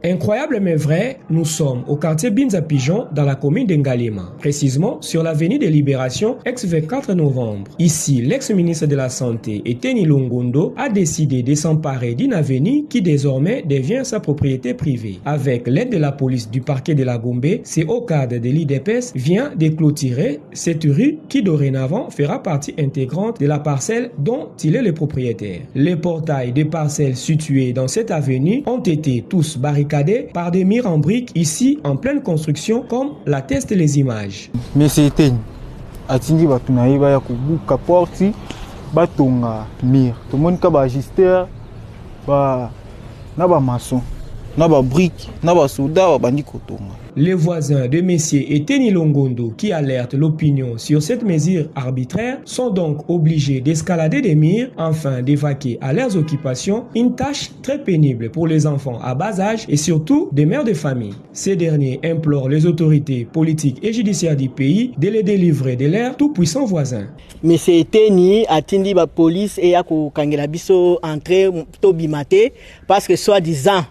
Incroyable mais vrai, nous sommes au quartier Binza Pigeon dans la commune d'Ngalema, précisément sur l'avenue des Libérations, ex-24 novembre. Ici, l'ex-ministre de la Santé, Eteni Longondo, a décidé de s'emparer d'une avenue qui désormais devient sa propriété privée. Avec l'aide de la police du parquet de la Gombe, c'est au cadre de l'IDPS vient de clôturer cette rue qui dorénavant fera partie intégrante de la parcelle dont il est le propriétaire. Les portails des parcelles situées dans cette avenue ont été tous barricadés par des murs en briques ici en pleine construction comme l'attestent les images. Mais c'était atindi batunayi ba ya kubuka porti batonga mur. Tout le monde ka ba agister ba na ba maçon na ba briques na ba soda ba bandi kotonga. Les voisins de Messier Eteni Longondo qui alertent l'opinion sur cette mesure arbitraire sont donc obligés d'escalader des murs afin d'évacuer à leurs occupations, une tâche très pénible pour les enfants à bas âge et surtout des mères de famille. Ces derniers implorent les autorités politiques et judiciaires du pays de les délivrer de leurs tout-puissants voisins. Messier Eteni atindi ba police et ako kangela biso entrer to bimate parce que soi-disant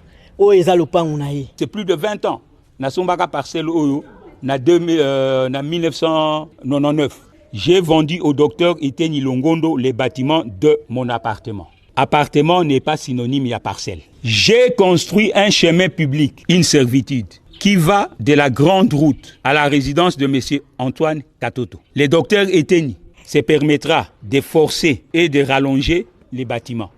c'est plus de 20 ans. Na sombaka parcelle oyo na 1999. J'ai vendu au docteur Eteni Longondo les bâtiments de mon appartement. Appartement n'est pas synonyme à parcelle. J'ai construit un chemin public, une servitude, qui va de la grande route à la résidence de monsieur Antoine Katoto. Le docteur Eteni se permettra de forcer et de rallonger les bâtiments.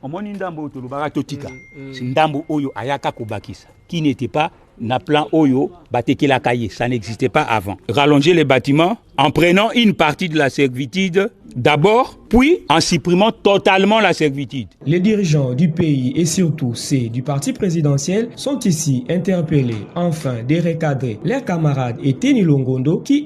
Qui n'était pas na plan Oyo, Batekela Kaye, ça n'existait pas avant. Rallonger les bâtiments en prenant une partie de la servitude d'abord, puis en supprimant totalement la servitude. Les dirigeants du pays et surtout ceux du parti présidentiel sont ici interpellés afin de recadrer leurs camarades Eteni Longondo qui